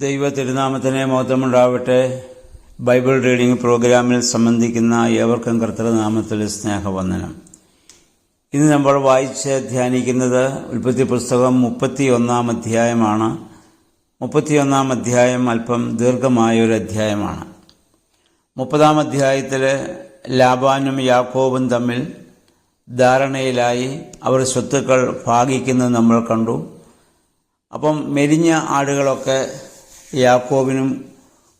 ദൈവ തിരുനാമത്തിന് മഹത്വമുണ്ടാവട്ടെ. Bible reading പ്രോഗ്രാമിൽ സംബന്ധിക്കുന്ന ഏവർക്കും കർത്തൃനാമത്തിൽ സ്നേഹവന്ദനം. ഇന്ന് നമ്മൾ വായിച്ച് ധ്യാനിക്കുന്നത് ഉൽപ്പത്തി പുസ്തകം 31-ാം അധ്യായമാണ്. 31-ാം അധ്യായം അല്പം ദീർഘമായൊരു അധ്യായമാണ്. 30-ാം അധ്യായത്തിൽ ലാബാനും യാക്കോബും തമ്മിൽ ധാരണയിലായി അവർ സ്വത്തുക്കൾ ഭാഗിക്കുന്നത് നമ്മൾ കണ്ടു. അപ്പം മെലിഞ്ഞ ആടുകളൊക്കെ യാക്കോബിനും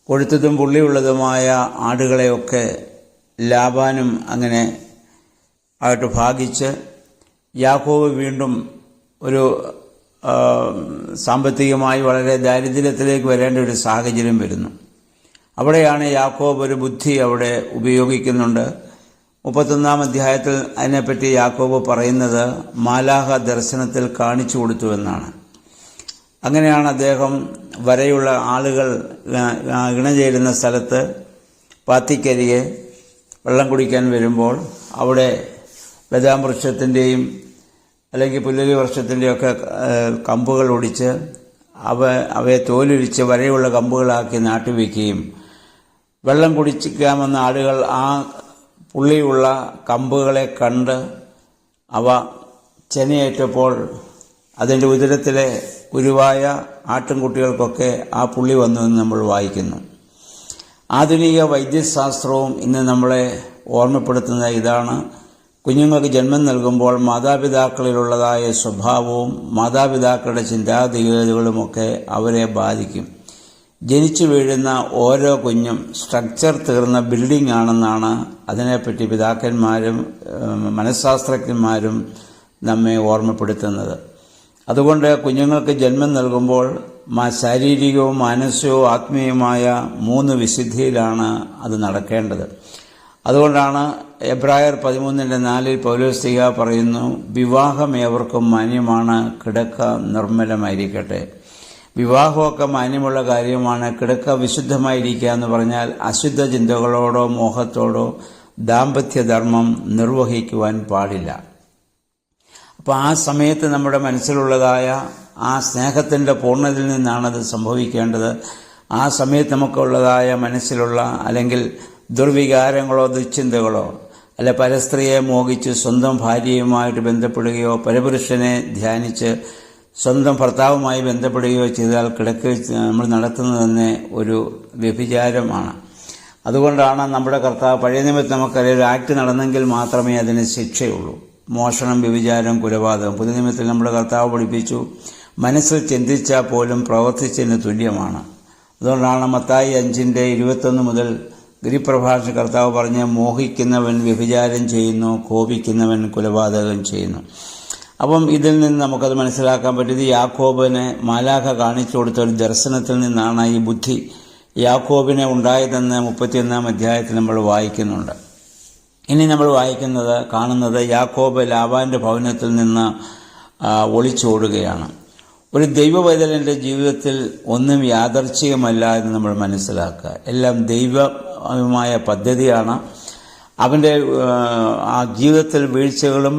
കൊഴുത്തതും പുള്ളിയുള്ളതുമായ ആടുകളെയൊക്കെ ലാബാനും അങ്ങനെ ആയിട്ട് ഭാഗിച്ച് യാക്കോബ് വീണ്ടും ഒരു സാമ്പത്തികമായി വളരെ ദാരിദ്ര്യത്തിലേക്ക് വരേണ്ട ഒരു സാഹചര്യം വരുന്നു. അവിടെയാണ് യാക്കോബ് ഒരു ബുദ്ധി അവിടെ ഉപയോഗിക്കുന്നുണ്ട്. 31-ാം അധ്യായത്തിൽ അതിനെപ്പറ്റി യാക്കോബ് പറയുന്നത് മാലാഹ ദർശനത്തിൽ കാണിച്ചു കൊടുത്തു എന്നാണ്. അങ്ങനെയാണ് അദ്ദേഹം വരെയുള്ള ആളുകൾ ഇണചേരുന്ന സ്ഥലത്ത് പാത്തിക്കരികെ വെള്ളം കുടിക്കാൻ വരുമ്പോൾ അവിടെ ബദാം വൃക്ഷത്തിൻ്റെയും അല്ലെങ്കിൽ പുല്ലരി വൃക്ഷത്തിൻ്റെയൊക്കെ കമ്പുകൾ ഒടിച്ച് അവയെ തോലുരിച്ച് വരെയുള്ള കമ്പുകളാക്കി നാട്ടിവെക്കുകയും വെള്ളം കുടിക്കാമെന്ന ആളുകൾ ആ പുള്ളിയുള്ള കമ്പുകളെ കണ്ട് അവ ചെനയേറ്റപ്പോൾ അതിൻ്റെ ഉദരത്തിലെ കുരുവായ ആട്ടിൻകുട്ടികൾക്കൊക്കെ ആ പുള്ളി വന്നു എന്ന് നമ്മൾ വായിക്കുന്നു. ആധുനിക വൈദ്യശാസ്ത്രവും ഇന്ന് നമ്മളെ ഓർമ്മപ്പെടുത്തുന്ന ഇതാണ്: കുഞ്ഞുങ്ങൾക്ക് ജന്മം നൽകുമ്പോൾ മാതാപിതാക്കളിലുള്ളതായ സ്വഭാവവും മാതാപിതാക്കളുടെ ചിന്താഗതികളുമൊക്കെ അവരെ ബാധിക്കും. ജനിച്ചു വീഴുന്ന ഓരോ കുഞ്ഞും സ്ട്രക്ചർ തീർന്ന ബിൽഡിംഗ് ആണെന്നാണ് അതിനെപ്പറ്റി പിതാക്കന്മാരും മനഃശാസ്ത്രജ്ഞന്മാരും നമ്മെ ഓർമ്മപ്പെടുത്തുന്നത്. അതുകൊണ്ട് കുഞ്ഞുങ്ങൾക്ക് ജന്മം നൽകുമ്പോൾ ശാരീരികവും മാനസികവും ആത്മീയവുമായ 3 വിശുദ്ധിയിലാണ് അത് നടക്കേണ്ടത്. അതുകൊണ്ടാണ് എബ്രായർ 13:4 പൗലോസ്ലീഹ പറയുന്നു, വിവാഹം ഏവർക്കും മാന്യമാണ്, കിടക്ക നിർമ്മലമായിരിക്കട്ടെ. വിവാഹമൊക്കെ മാന്യമുള്ള കാര്യമാണ്. കിടക്ക വിശുദ്ധമായിരിക്കുക എന്ന് പറഞ്ഞാൽ അശുദ്ധ ചിന്തകളോടോ മോഹത്തോടോ ദാമ്പത്യധർമ്മം നിർവഹിക്കുവാൻ പാടില്ല. അപ്പോൾ ആ സമയത്ത് നമ്മുടെ മനസ്സിലുള്ളതായ ആ സ്നേഹത്തിൻ്റെ പൂർണ്ണതയിൽ നിന്നാണത് സംഭവിക്കേണ്ടത്. ആ സമയത്ത് നമുക്കുള്ളതായ മനസ്സിലുള്ള അല്ലെങ്കിൽ ദുർവികാരങ്ങളോ ദുശ്ചിന്തകളോ അല്ല പരസ്ത്രീയെ മോഹിച്ച് സ്വന്തം ഭാര്യയുമായിട്ട് ബന്ധപ്പെടുകയോ പരപുരുഷനെ ധ്യാനിച്ച് സ്വന്തം ഭർത്താവുമായി ബന്ധപ്പെടുകയോ ചെയ്താൽ കിടക്ക് നമ്മൾ നടത്തുന്നത് തന്നെ ഒരു വ്യഭിചാരമാണ്. അതുകൊണ്ടാണ് നമ്മുടെ കർത്താവ് പഴയ നിയമത്തിൽ നമുക്കറിയാം ഒരു ആക്ട് നടന്നെങ്കിൽ മാത്രമേ അതിന് ശിക്ഷയുള്ളൂ. മോഷണം, വ്യഭിചാരം, കൊലപാതകം. പുതിയ നിയമത്തിൽ നമ്മുടെ കർത്താവ് പഠിപ്പിച്ചു മനസ്സിൽ ചിന്തിച്ചാൽ പോലും പ്രവർത്തിച്ചതിന് തുല്യമാണ്. അതുകൊണ്ടാണ് മത്തായി 5:21 മുതൽ ഗിരിപ്രഭാഷ കർത്താവ് പറഞ്ഞ് മോഹിക്കുന്നവൻ വ്യഭിചാരം ചെയ്യുന്നു, കോപിക്കുന്നവൻ കൊലപാതകം ചെയ്യുന്നു. അപ്പം ഇതിൽ നിന്ന് നമുക്കത് മനസ്സിലാക്കാൻ പറ്റിയത് യാക്കോബിനെ മാലാഖ കാണിച്ചു കൊടുത്ത ഒരു ദർശനത്തിൽ നിന്നാണ് ഈ ബുദ്ധി യാക്കോബിനെ ഉണ്ടായതെന്ന് 31-ാം അധ്യായത്തിൽ നമ്മൾ വായിക്കുന്നുണ്ട്. ഇനി നമ്മൾ കാണുന്നത് യാക്കോബ് ലാബാന്റെ ഭവനത്തിൽ നിന്ന് ഒളിച്ചോടുകയാണ്. ഒരു ദൈവവൈതലൻ്റെ ജീവിതത്തിൽ ഒന്നും യാദർച്ഛികമല്ല എന്ന് നമ്മൾ മനസ്സിലാക്കുക. എല്ലാം ദൈവമായ പദ്ധതിയാണ്. അവൻ്റെ ആ ജീവിതത്തിൽ വീഴ്ചകളും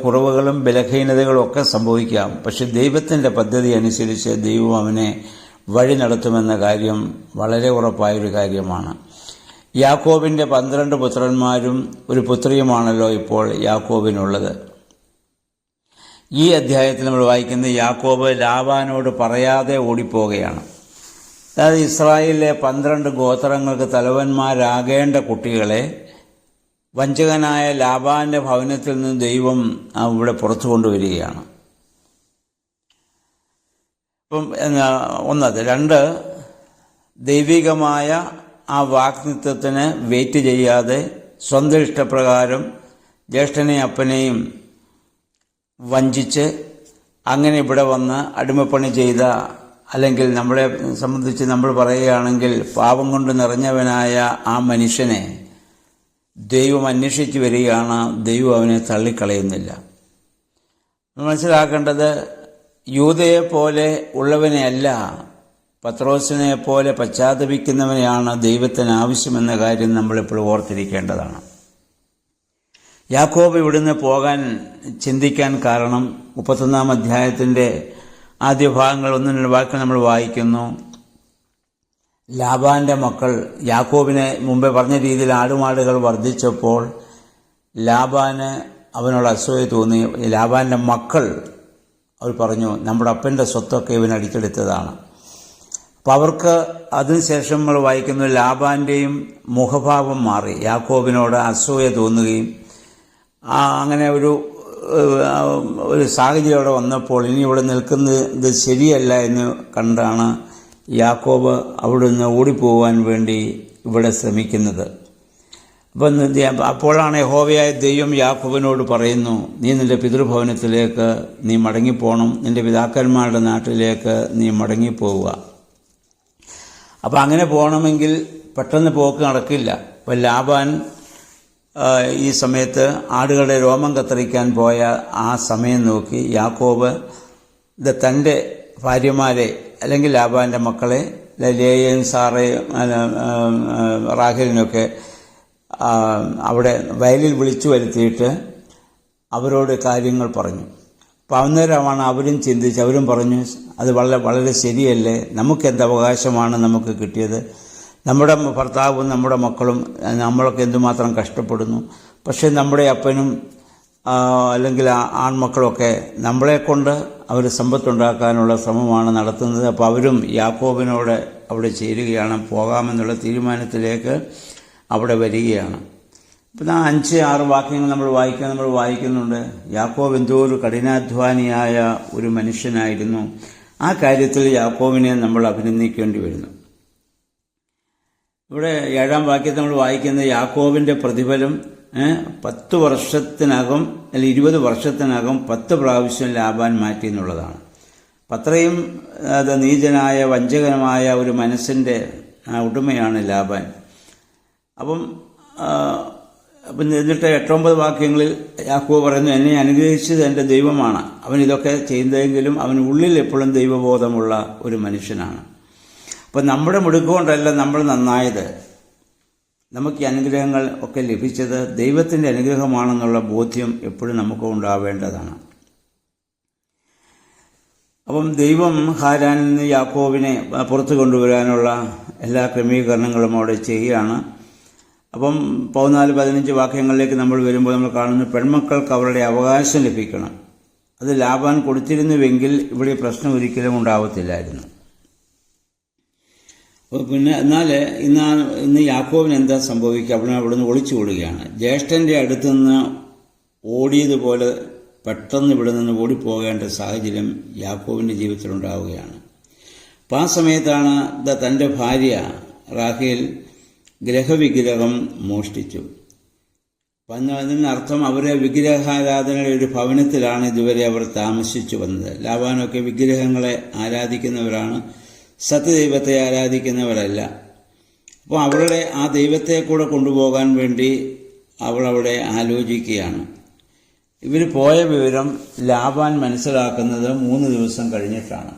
കുറവുകളും ബലഹീനതകളും ഒക്കെ സംഭവിക്കാം. പക്ഷെ ദൈവത്തിൻ്റെ പദ്ധതി അനുസരിച്ച് ദൈവം അവനെ വഴി നടത്തുമെന്ന കാര്യം വളരെ ഉറപ്പായൊരു കാര്യമാണ്. യാക്കോബിൻ്റെ 12 പുത്രന്മാരും ഒരു പുത്രിയുമാണല്ലോ ഇപ്പോൾ യാക്കോബിനുള്ളത്. ഈ അധ്യായത്തിൽ നമ്മൾ വായിക്കുന്നത് യാക്കോബ് ലാബാനോട് പറയാതെ ഓടിപ്പോവുകയാണ്. അതായത് ഇസ്രായേലിലെ 12 ഗോത്രങ്ങൾക്ക് തലവന്മാരാകേണ്ട കുട്ടികളെ വഞ്ചകനായ ലാബാന്റെ ഭവനത്തിൽ നിന്ന് ദൈവം ഇവിടെ പുറത്തു കൊണ്ടുവരികയാണ്. ഇപ്പം 2 ദൈവികമായ ആ വാഗ്ദത്തത്തിന് വെയിറ്റ് ചെയ്യാതെ സ്വന്തം ഇഷ്ടപ്രകാരം ജ്യേഷ്ഠനെയും അപ്പനെയും വഞ്ചിച്ച് അങ്ങനെ ഇവിടെ വന്ന് അടിമപ്പണി ചെയ്ത, അല്ലെങ്കിൽ നമ്മളെ സംബന്ധിച്ച് നമ്മൾ പറയുകയാണെങ്കിൽ പാപം കൊണ്ട് നിറഞ്ഞവനായ ആ മനുഷ്യനെ ദൈവം അന്വേഷിച്ച് വരികയാണ്. ദൈവം അവനെ തള്ളിക്കളയുന്നില്ല. മനസ്സിലാക്കേണ്ടത് യൂദയെപ്പോലെ ഉള്ളവനെയല്ല, പത്രോസിനെ പോലെ പശ്ചാത്തപിക്കുന്നവനെയാണ് ദൈവത്തിന് ആവശ്യമെന്ന കാര്യം നമ്മളെപ്പോഴും ഓർത്തിരിക്കേണ്ടതാണ്. യാക്കോബ് ഇവിടുന്ന് പോകാൻ ചിന്തിക്കാൻ കാരണം 31-ാം അധ്യായത്തിൻ്റെ ആദ്യ ഭാഗങ്ങൾ 1-2 വാക്യം നമ്മൾ വായിക്കുന്നു. ലാബാന്റെ മക്കൾ യാക്കോബിനെ മുമ്പേ പറഞ്ഞ രീതിയിൽ ആടുമാടുകൾ വർദ്ധിച്ചപ്പോൾ ലാബാന് അവനോട് അസൂയ തോന്നി. ലാബാന്റെ മക്കൾ അവർ പറഞ്ഞു, നമ്മുടെ അപ്പൻ്റെ സ്വത്തൊക്കെ ഇവൻ അടിച്ചെടുത്തതാണ്. അപ്പം അവർക്ക് അതിനുശേഷം നമ്മൾ വായിക്കുന്ന ലാബാന്റെയും മുഖഭാവം മാറി, യാക്കോബിനോട് അസൂയ തോന്നുകയും അങ്ങനെ ഒരു സാഹചര്യം അവിടെ വന്നപ്പോൾ ഇനി ഇവിടെ നിൽക്കുന്നത് ശരിയല്ല എന്ന് കണ്ടാണ് യാക്കോബ് അവിടുന്ന് ഓടിപ്പോവാൻ വേണ്ടി ഇവിടെ ശ്രമിക്കുന്നത്. അപ്പോഴാണ് യഹോവയായ ദൈവം യാക്കോബിനോട് പറയുന്നു, നീ നിന്റെ പിതൃഭവനത്തിലേക്ക് നീ മടങ്ങിപ്പോകണം, നിന്റെ പിതാക്കന്മാരുടെ നാട്ടിലേക്ക് നീ മടങ്ങിപ്പോവുക. അപ്പം അങ്ങനെ പോകണമെങ്കിൽ പെട്ടെന്ന് പോക്ക് നടക്കില്ല. അപ്പം ലാബാൻ ഈ സമയത്ത് ആടുകളുടെ രോമം കത്തറിക്കാൻ പോയ ആ സമയം നോക്കി യാക്കോബ് തൻ്റെ ഭാര്യമാരെ അല്ലെങ്കിൽ ലാബാൻ്റെ മക്കളെ ലേയയും സാറയും റാഹേലിനൊക്കെ അവിടെ വയലിൽ വിളിച്ചു വരുത്തിയിട്ട് അവരോട് കാര്യങ്ങൾ പറഞ്ഞു. അപ്പം അന്നേരമാണ് അവരും ചിന്തിച്ച് അവരും പറഞ്ഞു, അത് വളരെ ശരിയല്ലേ, നമുക്കെന്ത് അവകാശമാണ് നമുക്ക് കിട്ടിയത്, നമ്മുടെ ഭർത്താവും നമ്മുടെ മക്കളും നമ്മളൊക്കെ എന്തുമാത്രം കഷ്ടപ്പെടുന്നു, പക്ഷേ നമ്മുടെ അപ്പനും അല്ലെങ്കിൽ ആൺമക്കളൊക്കെ നമ്മളെക്കൊണ്ട് അവർ സമ്പത്തുണ്ടാക്കാനുള്ള ശ്രമമാണ് നടത്തുന്നത്. അപ്പോൾ അവരും യാക്കോബിനോട് അവിടെ ചേരുകയാണ്, പോകാമെന്നുള്ള തീരുമാനത്തിലേക്ക് അവിടെ വരികയാണ്. ഇപ്പം 5-6 വാക്യങ്ങൾ നമ്മൾ വായിക്കുന്നുണ്ട്. യാക്കോബ് എന്തോ ഒരു കഠിനാധ്വാനിയായ ഒരു മനുഷ്യനായിരുന്നു. ആ കാര്യത്തിൽ യാക്കോബിനെ നമ്മൾ അഭിനന്ദിക്കേണ്ടി വരുന്നു. ഇവിടെ 7-ാം വാക്യത്തിൽ നമ്മൾ വായിക്കുന്നത് യാക്കോബിൻ്റെ പ്രതിഫലം 10 വർഷത്തിനകം അല്ലെങ്കിൽ 20 വർഷത്തിനകം 10 പ്രാവശ്യം ലാബാൻ മാറ്റി എന്നുള്ളതാണ്. അത്രയും നീചനായ വഞ്ചകനമായ ഒരു മനസ്സിൻ്റെ ഉടമയാണ് ലാബാൻ. അപ്പം എന്നിട്ട് 8-9 വാക്യങ്ങളിൽ യാക്കോബ് പറയുന്നു, എന്നെ അനുഗ്രഹിച്ചത് എൻ്റെ ദൈവമാണ്, അവൻ ഇതൊക്കെ ചെയ്യുന്നതെങ്കിലും അവൻ ഉള്ളിൽ എപ്പോഴും ദൈവബോധമുള്ള ഒരു മനുഷ്യനാണ്. അപ്പം നമ്മുടെ മിടുക്കുകൊണ്ടല്ല നമ്മൾ നന്നായത്, നമുക്ക് ഈ അനുഗ്രഹങ്ങൾ ഒക്കെ ലഭിച്ചത് ദൈവത്തിൻ്റെ അനുഗ്രഹമാണെന്നുള്ള ബോധ്യം എപ്പോഴും നമുക്ക് ഉണ്ടാവേണ്ടതാണ്. അപ്പം ദൈവം ഹാരാനിൽ നിന്ന് യാക്കോബിനെ പുറത്തു കൊണ്ടുവരാനുള്ള എല്ലാ ക്രമീകരണങ്ങളും അവിടെ ചെയ്യുകയാണ്. അപ്പം 14-15 വാക്യങ്ങളിലേക്ക് നമ്മൾ വരുമ്പോൾ നമ്മൾ കാണുന്നു, പെൺമക്കൾക്ക് അവരുടെ അവകാശം ലഭിക്കണം. അത് ലാബാൻ കൊടുത്തിരുന്നുവെങ്കിൽ ഇവിടെ പ്രശ്നം ഒരിക്കലും ഉണ്ടാവത്തില്ലായിരുന്നു. പിന്നെ എന്നാൽ ഇന്ന് യാക്കോബിന് എന്താ സംഭവിക്കുക? അവിടുന്ന് ഒളിച്ചു ഓടുകയാണ്. ജ്യേഷ്ഠൻ്റെ അടുത്തു നിന്ന് ഓടിയതുപോലെ പെട്ടെന്ന് ഇവിടെ നിന്ന് ഓടിപ്പോകേണ്ട സാഹചര്യം യാക്കോബിൻ്റെ ജീവിതത്തിലുണ്ടാവുകയാണ്. അപ്പം ആ സമയത്താണ് തൻ്റെ ഭാര്യ റാഹേൽ ഗ്രഹവിഗ്രഹം മോഷ്ടിച്ചു. അപ്പം അതിനർത്ഥം അവരെ വിഗ്രഹാരാധനയുടെ ഒരു ഭവനത്തിലാണ് ഇതുവരെ അവർ താമസിച്ചു വന്നത്. ലാബാനൊക്കെ വിഗ്രഹങ്ങളെ ആരാധിക്കുന്നവരാണ്, സത്യദൈവത്തെ ആരാധിക്കുന്നവരല്ല. അപ്പോൾ അവരുടെ ആ ദൈവത്തെ കൂടെ കൊണ്ടുപോകാൻ വേണ്ടി അവൾ അവിടെ ആലോചിക്കുകയാണ്. ഇവർ പോയ വിവരം ലാബാൻ മനസ്സിലാക്കുന്നത് 3 ദിവസം കഴിഞ്ഞിട്ടാണ്.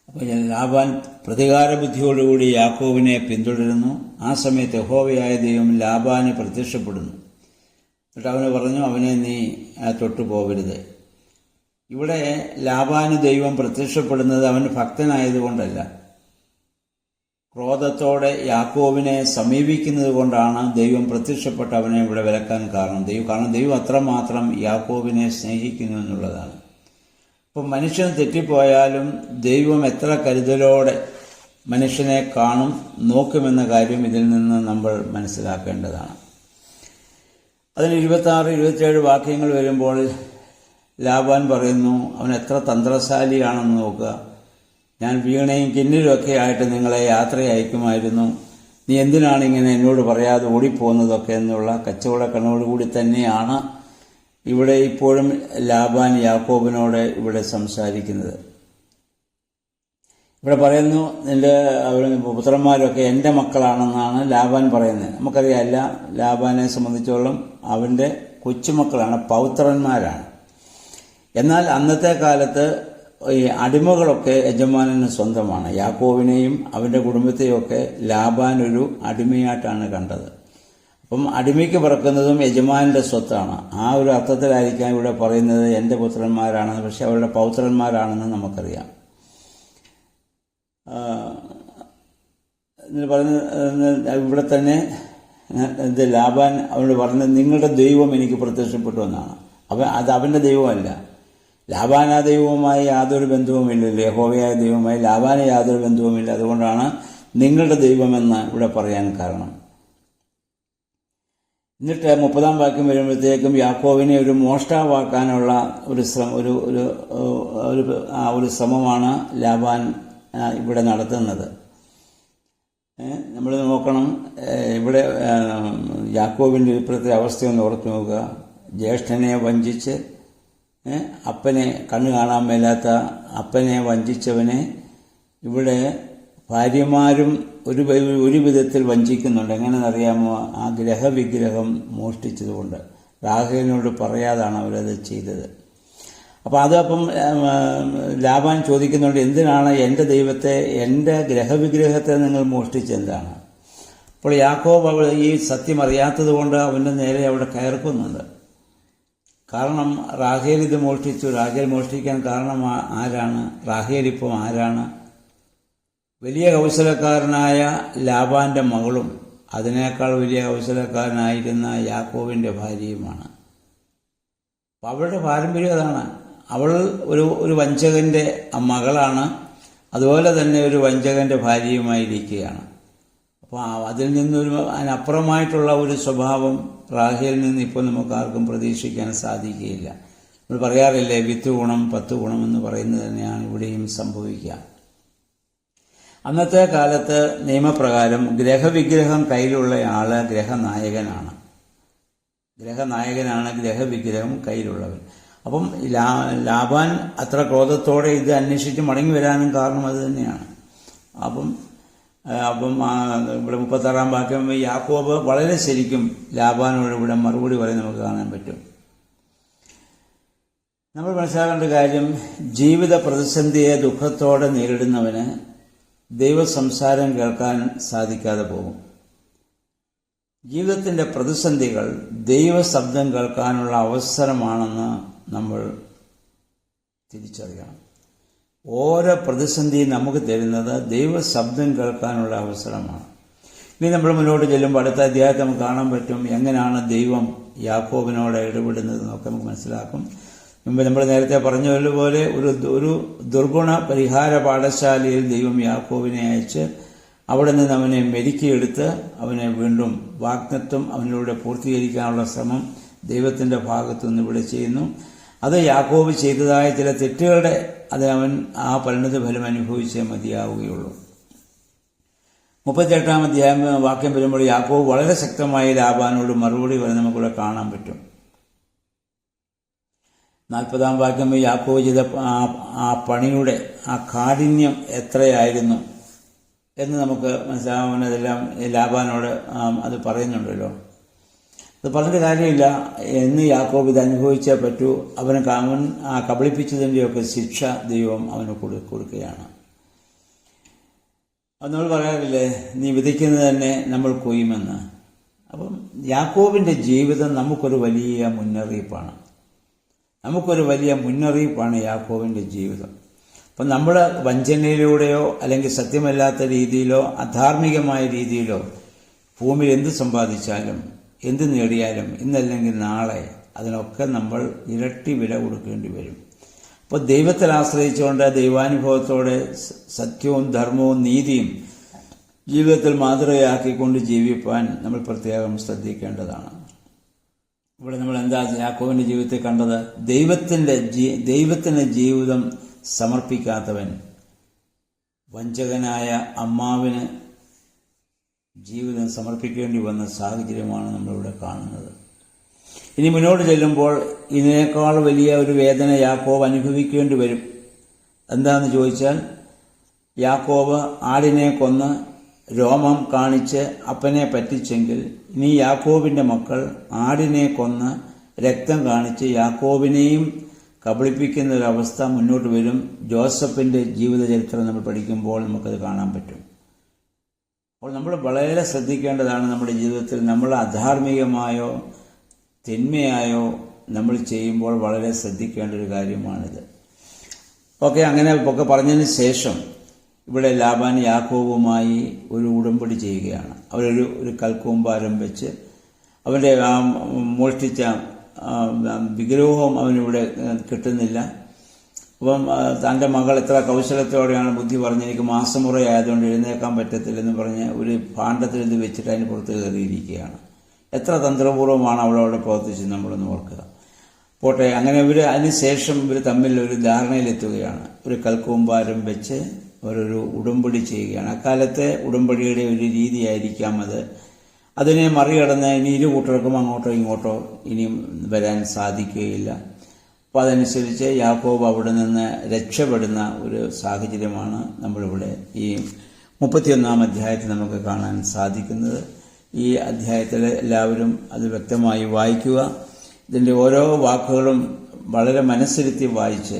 അപ്പോൾ ലാബാൻ പ്രതികാര ബുദ്ധിയോടുകൂടി യാക്കോബിനെ പിന്തുടരുന്നു. ആ സമയത്ത് യഹോവയായ ദൈവം ലാബാന് പ്രത്യക്ഷപ്പെടുന്നു. എന്നിട്ട് അവന് പറഞ്ഞു, അവനെ നീ തൊട്ടു പോകരുത്. ഇവിടെ ലാബാന് ദൈവം പ്രത്യക്ഷപ്പെടുന്നത് അവന് ഭക്തനായതുകൊണ്ടല്ല, ക്രോധത്തോടെ യാക്കോബിനെ സമീപിക്കുന്നത് കൊണ്ടാണ് ദൈവം പ്രത്യക്ഷപ്പെട്ട് അവനെ ഇവിടെ വിലക്കാൻ കാരണം. ദൈവം അത്രമാത്രം യാക്കോബിനെ സ്നേഹിക്കുന്നു എന്നുള്ളതാണ്. അപ്പം മനുഷ്യൻ തെറ്റിപ്പോയാലും ദൈവം എത്ര കരുതലോടെ മനുഷ്യനെ കാണും, നോക്കുമെന്ന കാര്യം ഇതിൽ നിന്ന് നമ്മൾ മനസ്സിലാക്കേണ്ടതാണ്. അതിന് 26-27 വാക്യങ്ങൾ വരുമ്പോൾ ലാബാൻ പറയുന്നു, അവൻ എത്ര തന്ത്രശാലിയാണെന്ന് നോക്കുക, ഞാൻ വീണയും കിന്നലുമൊക്കെ ആയിട്ട് നിങ്ങളെ യാത്ര അയക്കുമായിരുന്നു, നീ എന്തിനാണ് ഇങ്ങനെ എന്നോട് പറയാതെ ഓടിപ്പോകുന്നതൊക്കെ എന്നുള്ള കച്ചവട കണ്ണോടുകൂടി തന്നെയാണ് ഇവിടെ ഇപ്പോഴും ലാബാൻ യാക്കോബിനോട് ഇവിടെ സംസാരിക്കുന്നത്. ഇവിടെ പറയുന്നു, നിന്റെ പുത്രന്മാരൊക്കെ എൻ്റെ മക്കളാണെന്നാണ് ലാബാൻ പറയുന്നത്. നമുക്കറിയാമല്ല, ലാബാനെ സംബന്ധിച്ചോളം അവൻ്റെ കൊച്ചുമക്കളാണ്, പൗത്രന്മാരാണ്. എന്നാൽ അന്നത്തെ കാലത്ത് ഈ അടിമകളൊക്കെ യജമാനന് സ്വന്തമാണ്. യാക്കോബിനെയും അവൻ്റെ കുടുംബത്തെയൊക്കെ ലാബാൻ ഒരു അടിമയായിട്ടാണ് കണ്ടത്. അപ്പം അടിമയ്ക്ക് പിറക്കുന്നതും യജമാനൻ്റെ സ്വത്താണ്. ആ ഒരു അർത്ഥത്തിലായിരിക്കാം ഇവിടെ പറയുന്നത് എൻ്റെ പുത്രന്മാരാണെന്ന്. പക്ഷെ അവരുടെ പൗത്രന്മാരാണെന്ന് നമുക്കറിയാം. ഇവിടെ തന്നെ ലാബാൻ അവനോട് പറഞ്ഞത് നിങ്ങളുടെ ദൈവം എനിക്ക് പ്രത്യക്ഷപ്പെട്ടു എന്നാണ്. അത് അവൻ്റെ ദൈവമല്ല. ലാബാൻ ആ ദൈവവുമായി യാതൊരു ബന്ധവുമില്ലല്ലോ. യഹോവയായ ദൈവവുമായി ലാബാന് യാതൊരു ബന്ധവുമില്ല. അതുകൊണ്ടാണ് നിങ്ങളുടെ ദൈവമെന്ന് ഇവിടെ പറയാൻ കാരണം. എന്നിട്ട് 30-ാം വാക്യം വരുമ്പോഴത്തേക്കും യാക്കോബിനെ ഒരു മോഷ്ടാവാക്കാനുള്ള ഒരു ശ്രമമാണ് ലാബാൻ ഇവിടെ നടത്തുന്നത്. നമ്മൾ നോക്കണം, ഇവിടെ യാക്കോബിൻ്റെ ഇപ്പോഴത്തെ അവസ്ഥയൊന്ന് ഓർത്തു നോക്കുക. ജ്യേഷ്ഠനെ വഞ്ചിച്ച് അപ്പനെ കണ്ണു കാണാൻ മേലാത്ത അപ്പനെ വഞ്ചിച്ചവനെ ഇവിടെ ഭാര്യമാരും ഒരു വിധത്തിൽ വഞ്ചിക്കുന്നുണ്ട്. എങ്ങനെയെന്നറിയാമോ? ആ ഗ്രഹവിഗ്രഹം മോഷ്ടിച്ചതുകൊണ്ട്. റാഹേലിനോട് പറയാതാണ് അവരത് ചെയ്തത്. അപ്പോൾ അതപ്പം ലാബാൻ ചോദിക്കുന്നുണ്ട്, എന്തിനാണ് എൻ്റെ ദൈവത്തെ, എൻ്റെ ഗ്രഹവിഗ്രഹത്തെ നിങ്ങൾ മോഷ്ടിച്ചെന്താണ്? അപ്പോൾ യാക്കോബ് ഈ സത്യം അറിയാത്തത് കൊണ്ട് അവൻ്റെ നേരെ അവിടെ കയർക്കുന്നുണ്ട്. കാരണം റാഹേൽ ഇത് മോഷ്ടിച്ചു. റാഹേൽ മോഷ്ടിക്കാൻ കാരണം ആരാണ്? റാഹേൽ ഇപ്പം ആരാണ്? വലിയ കൗശലക്കാരനായ ലാബാന്റെ മകളും അതിനേക്കാൾ വലിയ കൗശലക്കാരനായിരുന്ന യാക്കോബിന്റെ ഭാര്യയുമാണ്. അപ്പം അവളുടെ പാരമ്പര്യം അതാണ്. അവൾ ഒരു വഞ്ചകന്റെ മകളാണ്, അതുപോലെ തന്നെ ഒരു വഞ്ചകന്റെ ഭാര്യയുമായിരിക്കുകയാണ്. അപ്പോൾ അതിൽ നിന്നൊരു അതിനപ്പുറമായിട്ടുള്ള ഒരു സ്വഭാവം റാഹേലിൽ നിന്ന് ഇപ്പോൾ നമുക്ക് ആർക്കും പ്രതീക്ഷിക്കാൻ സാധിക്കുകയില്ല. നമ്മൾ പറയാറില്ലേ, 10 ഗുണം 10 ഗുണം എന്ന് പറയുന്നത് തന്നെയാണ് ഇവിടെയും സംഭവിക്കുക. അന്നത്തെ കാലത്ത് നിയമപ്രകാരം ഗ്രഹവിഗ്രഹം കയ്യിലുള്ള ആള് ഗ്രഹനായകനാണ്. ഗ്രഹവിഗ്രഹം കയ്യിലുള്ളവൻ. അപ്പം ലാബാൻ അത്ര ക്രോധത്തോടെ ഇത് അന്വേഷിച്ച് മടങ്ങി വരാനും കാരണം അത് തന്നെയാണ്. അപ്പം ഇവിടെ 36-ാം വാക്യം യാക്കോബ് വളരെ ശരിക്കും ലാബാനോട് ഇവിടെ മറുപടി പറയും നമുക്ക് കാണാൻ പറ്റും. നമ്മൾ മനസ്സിലാക്കേണ്ട കാര്യം, ജീവിത പ്രതിസന്ധിയെ ദുഃഖത്തോടെ നേരിടുന്നവന് ദൈവസംസാരം കേൾക്കാൻ സാധിക്കാതെ പോകും. ജീവിതത്തിന്റെ പ്രതിസന്ധികൾ ദൈവശബ്ദം കേൾക്കാനുള്ള അവസരമാണെന്ന് നമ്മൾ തിരിച്ചറിയണം. ഓരോ പ്രതിസന്ധിയും നമുക്ക് തരുന്നത് ദൈവശബ്ദം കേൾക്കാനുള്ള അവസരമാണ്. ഇനി നമ്മൾ മുന്നോട്ട് ചെല്ലുമ്പോൾ അടുത്ത അധ്യായത്തിൽ നമുക്ക് കാണാൻ പറ്റും എങ്ങനെയാണ് ദൈവം യാക്കോബിനോട് ഇടപെടുന്നത് എന്നൊക്കെ നമുക്ക് മനസ്സിലാക്കും. മുമ്പ് നമ്മൾ നേരത്തെ പറഞ്ഞതുപോലെ ഒരു ദുർഗുണ പരിഹാര പാഠശാലയിൽ ദൈവം യാക്കോബിനെ അയച്ച് അവിടെ നിന്ന് അവനെ മെരുക്കിയെടുത്ത് അവനെ വീണ്ടും വാഗ്ദത്തം അവനിലൂടെ പൂർത്തീകരിക്കാനുള്ള ശ്രമം ദൈവത്തിന്റെ ഭാഗത്തുനിന്ന് ഇവിടെ ചെയ്യുന്നു. അത് യാക്കോബ് ചെയ്തതായ ചില തെറ്റുകളുടെ അവൻ ആ പരിണിത ഫലം അനുഭവിച്ചേ മതിയാവുകയുള്ളൂ. 38-ാം അധ്യായം വാക്യം വരുമ്പോൾ യാക്കോബ് വളരെ ശക്തമായി ലാബാനോട് മറുപടി പറയുന്നത് നമുക്കിവിടെ കാണാൻ പറ്റും. 40-ാം വാക്യം യാക്കോബ് ചെയ്ത ആ പണിയുടെ ആ കാഠിന്യം എത്രയായിരുന്നു എന്ന് നമുക്ക് മനസ്സിലാവുന്നതെല്ലാം ലാബാനോട് അത് പറയുന്നുണ്ടല്ലോ. അത് പറഞ്ഞിട്ട് കാര്യമില്ല. എന്ന് യാക്കോബ് ഇത് അനുഭവിച്ചേ പറ്റൂ. അവൻ കബളിപ്പിച്ചതിൻ്റെയൊക്കെ ശിക്ഷ ദൈവം അവന് കൊടുക്കുകയാണ്. അത് നമ്മൾ പറയാറില്ലേ, നീ വിതയ്ക്കുന്നത് തന്നെ നമ്മൾ കൊയ്യുമെന്ന്. അപ്പം യാക്കോബിന്റെ ജീവിതം നമുക്കൊരു വലിയ മുന്നറിയിപ്പാണ് യാക്കോബിന്റെ ജീവിതം. അപ്പം നമ്മൾ വഞ്ചനയിലൂടെയോ അല്ലെങ്കിൽ സത്യമല്ലാത്ത രീതിയിലോ അധാർമികമായ രീതിയിലോ ഭൂമിയിൽ എന്ത് സമ്പാദിച്ചാലും എന്ത് നേടിയാലും ഇന്നല്ലെങ്കിൽ നാളെ അതിനൊക്കെ നമ്മൾ ഇരട്ടി വില കൊടുക്കേണ്ടി വരും. അപ്പോൾ ദൈവത്തിൽ ആശ്രയിച്ചുകൊണ്ട് ദൈവാനുഭവത്തോടെ സത്യവും ധർമ്മവും നീതിയും ജീവിതത്തിൽ മാതൃകയാക്കിക്കൊണ്ട് ജീവിപ്പാൻ നമ്മൾ പ്രത്യേകം ശ്രദ്ധിക്കേണ്ടതാണ്. ഇവിടെ നമ്മൾ എന്താ യാക്കോബിന്റെ ജീവിതത്തിൽ കണ്ടത്? ദൈവത്തിന്റെ ജീവിതം സമർപ്പിക്കാത്തവൻ വഞ്ചകനായ അമ്മാവിന് ജീവിതം സമർപ്പിക്കേണ്ടി വന്ന സാഹചര്യമാണ് നമ്മളിവിടെ കാണുന്നത്. ഇനി മുന്നോട്ട് ചെല്ലുമ്പോൾ ഇതിനേക്കാൾ വലിയ ഒരു വേദന യാക്കോബ് അനുഭവിക്കേണ്ടി വരും. എന്താണെന്ന് ചോദിച്ചാൽ, യാക്കോബ് ആടിനെ കൊന്ന് രോമം കാണിച്ച് അപ്പനെ പറ്റിച്ചെങ്കിൽ ഇനി യാക്കോബിന്റെ മക്കൾ ആടിനെ കൊന്ന് രക്തം കാണിച്ച് യാക്കോബിനെയും കബളിപ്പിക്കുന്ന ഒരവസ്ഥ മുന്നോട്ട് വരും. ജോസഫിന്റെ ജീവിതചരിത്രം നമ്മൾ പഠിക്കുമ്പോൾ നമുക്കത് കാണാൻ പറ്റും. അപ്പോൾ നമ്മൾ വളരെ ശ്രദ്ധിക്കേണ്ടതാണ് നമ്മുടെ ജീവിതത്തിൽ നമ്മൾ അധാർമികമായോ തിന്മയായോ നമ്മൾ ചെയ്യുമ്പോൾ വളരെ ശ്രദ്ധിക്കേണ്ട ഒരു കാര്യമാണിത്. ഓക്കെ, അങ്ങനെ ഒക്കെ പറഞ്ഞതിന് ശേഷം ഇവിടെ ലാബാൻ യാക്കോബുമായി ഒരു ഉടമ്പടി ചെയ്യുകയാണ്. ഒരു കൽക്കൂമ്പാരം വെച്ച് അവൻ്റെ മോഷ്ടിച്ച വിഗ്രഹവും അവനിവിടെ കിട്ടുന്നില്ല. അപ്പം തൻ്റെ മകൾ എത്ര കൗശലത്തോടെയാണ് ബുദ്ധി പറഞ്ഞ് എനിക്ക് മാസമുറയായതുകൊണ്ട് എഴുന്നേക്കാൻ പറ്റത്തില്ലെന്ന് പറഞ്ഞ് ഒരു ഭാണ്ഡത്തിൽ ഇത് വെച്ചിട്ട് അതിന് പുറത്ത് കയറിയിരിക്കുകയാണ്. എത്ര തന്ത്രപൂർവ്വമാണ് അവളവിടെ പ്രവർത്തിച്ചത് നമ്മളൊന്ന് ഓർക്കുക. പോട്ടെ, അങ്ങനെ അതിനുശേഷം ഇവർ തമ്മിൽ ഒരു ധാരണയിലെത്തുകയാണ്. ഒരു കൽക്കൂമ്പാരം വെച്ച് അവരൊരു ഉടമ്പടി ചെയ്യുകയാണ്. അക്കാലത്തെ ഉടമ്പടിയുടെ ഒരു രീതിയായിരിക്കാം അത്. അതിനെ മറികടന്ന് ഇനി ഇരു കൂട്ടർക്കും അങ്ങോട്ടോ ഇങ്ങോട്ടോ ഇനിയും വരാൻ സാധിക്കുകയില്ല. അപ്പോൾ അതനുസരിച്ച് യാക്കോബ് അവിടെ നിന്ന് രക്ഷപ്പെടുന്ന ഒരു സാഹചര്യമാണ് നമ്മളിവിടെ ഈ 31-ാം അധ്യായത്തിൽ നമുക്ക് കാണാൻ സാധിക്കുന്നത്. ഈ അധ്യായത്തിൽ എല്ലാവരും അത് വ്യക്തമായി വായിക്കുക. ഇതിൻ്റെ ഓരോ വാക്കുകളും വളരെ മനസ്സിരുത്തി വായിച്ച്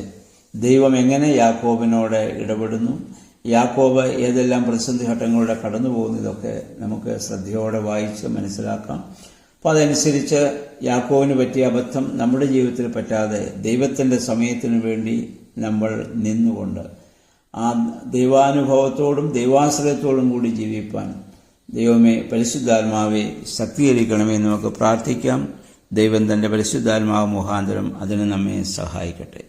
ദൈവം എങ്ങനെ യാക്കോബിനോട് ഇടപെടുന്നു, യാക്കോബ് ഏതെല്ലാം പ്രതിസന്ധി ഘട്ടങ്ങളിലൂടെ കടന്നു പോകുന്നതൊക്കെ നമുക്ക് ശ്രദ്ധയോടെ വായിച്ച് മനസ്സിലാക്കാം. അപ്പോൾ അതനുസരിച്ച് യാക്കോബിന് പറ്റിയ അബദ്ധം നമ്മുടെ ജീവിതത്തിൽ പറ്റാതെ ദൈവത്തിൻ്റെ സമയത്തിനു വേണ്ടി നമ്മൾ നിന്നുകൊണ്ട് ആ ദൈവാനുഭവത്തോടും ദൈവാശ്രയത്തോടും കൂടി ജീവിപ്പാൻ ദൈവമേ പരിശുദ്ധാത്മാവെ ശക്തീകരിക്കണമേ നമുക്ക് പ്രാർത്ഥിക്കാം. ദൈവം തൻ്റെ പരിശുദ്ധാത്മാവ് മുഖാന്തരം അതിന് നമ്മെ സഹായിക്കട്ടെ.